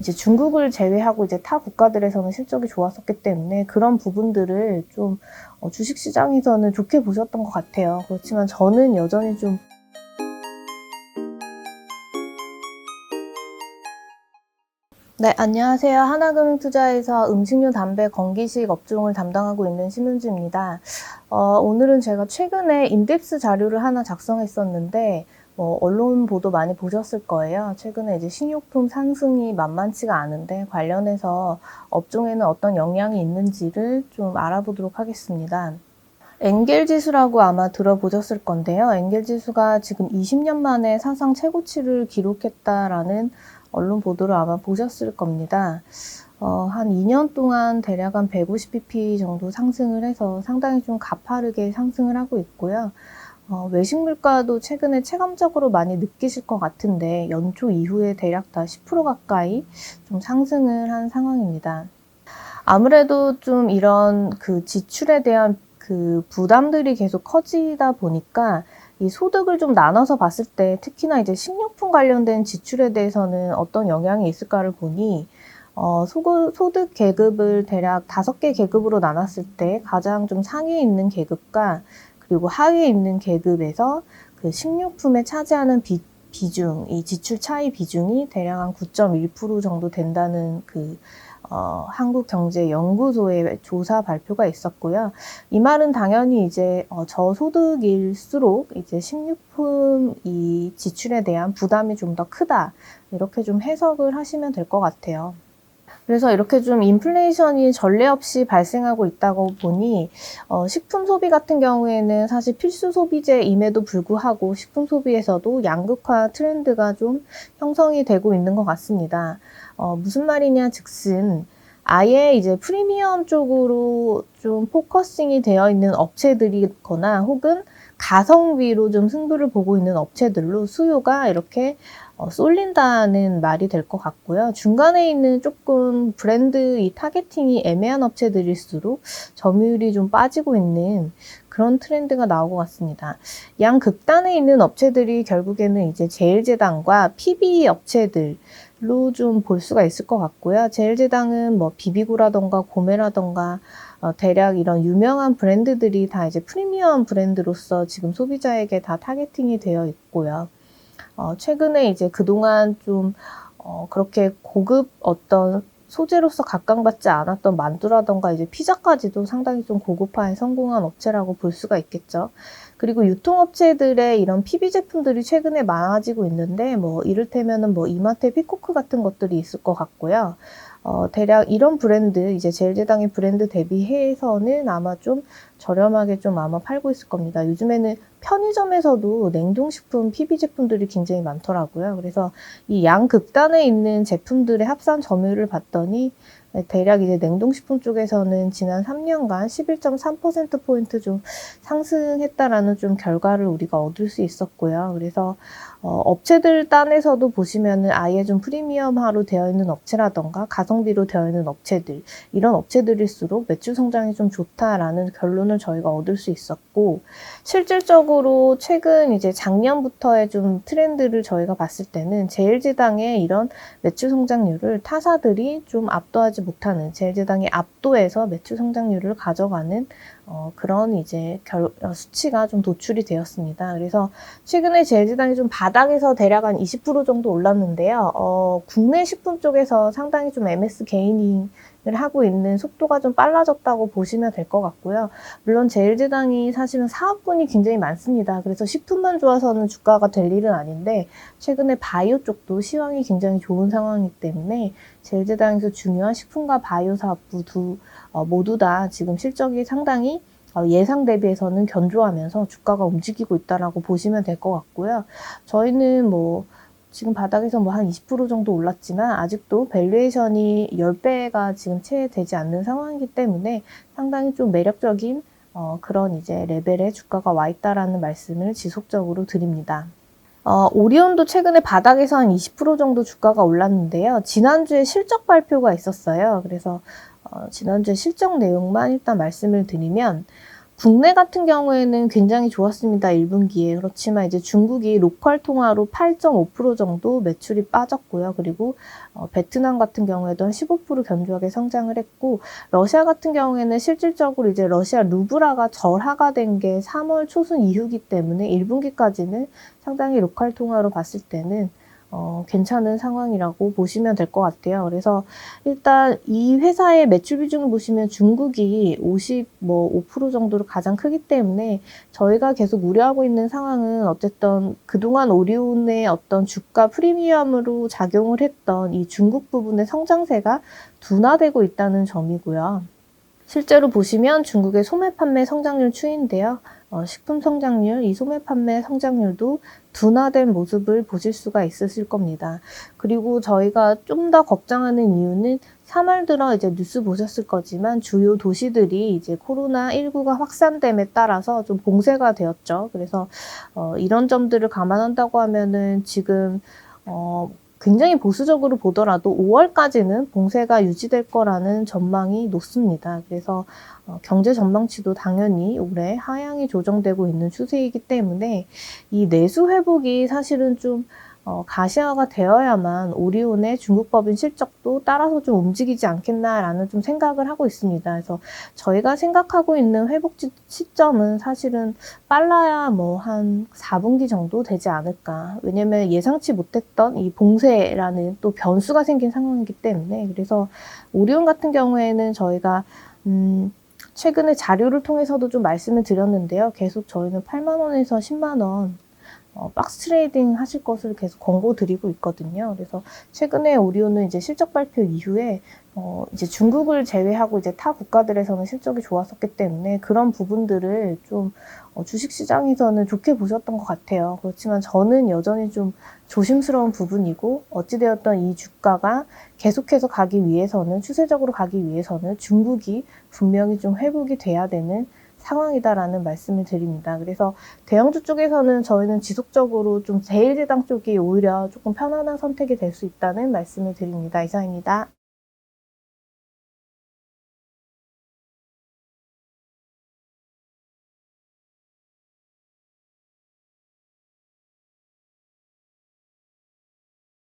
이제 중국을 제외하고 이제 타 국가들에서는 실적이 좋았었기 때문에 그런 부분들을 좀 주식시장에서는 좋게 보셨던 것 같아요. 그렇지만 저는 여전히 좀 네, 안녕하세요. 하나금융투자에서 음식료, 담배, 건기식 업종을 담당하고 있는 심은주입니다. 오늘은 제가 최근에 인덱스 자료를 하나 작성했었는데, 언론 보도 많이 보셨을 거예요. 최근에 이제 식료품 상승이 만만치가 않은데, 관련해서 업종에는 어떤 영향이 있는지를 좀 알아보도록 하겠습니다. 엔겔 지수라고 아마 들어보셨을 건데요. 엔겔 지수가 지금 20년 만에 사상 최고치를 기록했다라는 언론 보도를 아마 보셨을 겁니다. 한 2년 동안 대략 한 150bp 정도 상승을 해서 상당히 좀 가파르게 상승을 하고 있고요. 외식 물가도 최근에 체감적으로 많이 느끼실 것 같은데 연초 이후에 대략 다 10% 가까이 좀 상승을 한 상황입니다. 아무래도 좀 이런 그 지출에 대한 그 부담들이 계속 커지다 보니까 이 소득을 좀 나눠서 봤을 때 특히나 이제 식료품 관련된 지출에 대해서는 어떤 영향이 있을까를 보니 소득 계급을 대략 5개 계급으로 나눴을 때 가장 좀 상위에 있는 계급과 그리고 하위에 있는 계급에서 그 식료품에 차지하는 비중, 이 지출 차이 비중이 대략 한 9.1% 정도 된다는 한국경제연구소의 조사 발표가 있었고요. 이 말은 당연히 이제 저소득일수록 이제 식료품 이 지출에 대한 부담이 좀 더 크다. 이렇게 좀 해석을 하시면 될 것 같아요. 그래서 이렇게 좀 인플레이션이 전례 없이 발생하고 있다고 보니 식품 소비 같은 경우에는 사실 필수 소비재임에도 불구하고 식품 소비에서도 양극화 트렌드가 좀 형성이 되고 있는 것 같습니다. 무슨 말이냐 즉슨 아예 이제 프리미엄 쪽으로 좀 포커싱이 되어 있는 업체들이거나 혹은 가성비로 좀 승부를 보고 있는 업체들로 수요가 이렇게 쏠린다는 말이 될 것 같고요. 중간에 있는 조금 브랜드 이 타겟팅이 애매한 업체들일수록 점유율이 좀 빠지고 있는 그런 트렌드가 나오고 같습니다. 양극단에 있는 업체들이 결국에는 이제 제일제당과 PB 업체들로 좀 볼 수가 있을 것 같고요. 제일제당은 뭐 비비고라던가 고메라던가 대략 이런 유명한 브랜드들이 다 이제 프리미엄 브랜드로서 지금 소비자에게 다 타겟팅이 되어 있고요. 최근에 이제 그동안 좀 그렇게 고급 어떤 소재로서 각광받지 않았던 만두라던가 이제 피자까지도 상당히 좀 고급화에 성공한 업체라고 볼 수가 있겠죠. 그리고 유통업체들의 이런 PB 제품들이 최근에 많아지고 있는데 뭐 이를테면은 뭐 이마트의 피코크 같은 것들이 있을 것 같고요. 대략 이런 브랜드, 이제 제일제당의 브랜드 대비해서는 아마 좀 저렴하게 좀 아마 팔고 있을 겁니다. 요즘에는 편의점에서도 냉동식품 PB 제품들이 굉장히 많더라고요. 그래서 이 양극단에 있는 제품들의 합산 점유율을 봤더니 대략 이제 냉동식품 쪽에서는 지난 3년간 11.3%포인트 좀 상승했다라는 좀 결과를 우리가 얻을 수 있었고요. 그래서 업체들 딴에서도 보시면은 아예 좀 프리미엄화로 되어 있는 업체라던가 가성비로 되어 있는 업체들, 이런 업체들일수록 매출 성장이 좀 좋다라는 결론을 저희가 얻을 수 있었고, 실질적으로 최근 이제 작년부터의 좀 트렌드를 저희가 봤을 때는 제일제당의 이런 매출 성장률을 타사들이 좀 압도하지 못하는, 제일제당이 압도해서 매출 성장률을 가져가는 그런 이제 수치가 좀 도출이 되었습니다. 그래서 최근에 제일제당이 좀 바닥에서 대략 한 20% 정도 올랐는데요. 국내 식품 쪽에서 상당히 좀 MS 게이닝을 하고 있는 속도가 좀 빨라졌다고 보시면 될 것 같고요. 물론 제일제당이 사실은 사업군이 굉장히 많습니다. 그래서 식품만 좋아서는 주가가 될 일은 아닌데 최근에 바이오 쪽도 시황이 굉장히 좋은 상황이기 때문에 제일제당에서 중요한 식품과 바이오 사업부 모두 다 지금 실적이 상당히 예상 대비해서는 견조하면서 주가가 움직이고 있다라고 보시면 될 것 같고요. 저희는 뭐 지금 바닥에서 뭐 한 20% 정도 올랐지만 아직도 밸류에이션이 10배가 지금 채 되지 않는 상황이기 때문에 상당히 좀 매력적인 그런 이제 레벨의 주가가 와 있다라는 말씀을 지속적으로 드립니다. 오리온도 최근에 바닥에서 한 20% 정도 주가가 올랐는데요. 지난주에 실적 발표가 있었어요. 그래서 지난주에 실적 내용만 일단 말씀을 드리면 국내 같은 경우에는 굉장히 좋았습니다. 1분기에. 그렇지만 이제 중국이 로컬 통화로 8.5% 정도 매출이 빠졌고요. 그리고 베트남 같은 경우에도 한 15% 견조하게 성장을 했고, 러시아 같은 경우에는 실질적으로 이제 러시아 루블화가 절하가 된 게 3월 초순 이후기 때문에 1분기까지는 상당히 로컬 통화로 봤을 때는 괜찮은 상황이라고 보시면 될 것 같아요. 그래서 일단 이 회사의 매출 비중을 보시면 중국이 5% 정도로 가장 크기 때문에 저희가 계속 우려하고 있는 상황은 어쨌든 그동안 오리온의 어떤 주가 프리미엄으로 작용을 했던 이 중국 부분의 성장세가 둔화되고 있다는 점이고요. 실제로 보시면 중국의 소매 판매 성장률 추이인데요. 식품 성장률, 이 소매 판매 성장률도 둔화된 모습을 보실 수가 있으실 겁니다. 그리고 저희가 좀 더 걱정하는 이유는 3월 들어 이제 뉴스 보셨을 거지만 주요 도시들이 이제 코로나19가 확산됨에 따라서 좀 봉쇄가 되었죠. 그래서 이런 점들을 감안한다고 하면은 지금 굉장히 보수적으로 보더라도 5월까지는 봉쇄가 유지될 거라는 전망이 높습니다. 그래서 경제 전망치도 당연히 올해 하향이 조정되고 있는 추세이기 때문에 이 내수 회복이 사실은 좀 가시화가 되어야만 오리온의 중국 법인 실적도 따라서 좀 움직이지 않겠나라는 좀 생각을 하고 있습니다. 그래서 저희가 생각하고 있는 회복 시점은 사실은 빨라야 뭐 한 4분기 정도 되지 않을까. 왜냐면 예상치 못했던 이 봉쇄라는 또 변수가 생긴 상황이기 때문에. 그래서 오리온 같은 경우에는 저희가 최근에 자료를 통해서도 좀 말씀을 드렸는데요. 계속 저희는 8만 원에서 10만 원 박스 트레이딩 하실 것을 계속 권고 드리고 있거든요. 그래서 최근에 오리온은 이제 실적 발표 이후에 이제 중국을 제외하고 이제 타 국가들에서는 실적이 좋았었기 때문에 그런 부분들을 좀 주식시장에서는 좋게 보셨던 것 같아요. 그렇지만 저는 여전히 좀 조심스러운 부분이고 어찌되었던 이 주가가 계속해서 가기 위해서는 추세적으로 가기 위해서는 중국이 분명히 좀 회복이 돼야 되는 상황이다라는 말씀을 드립니다. 그래서 대형주 쪽에서는 저희는 지속적으로 좀 제일제당 쪽이 오히려 조금 편안한 선택이 될 수 있다는 말씀을 드립니다. 이상입니다.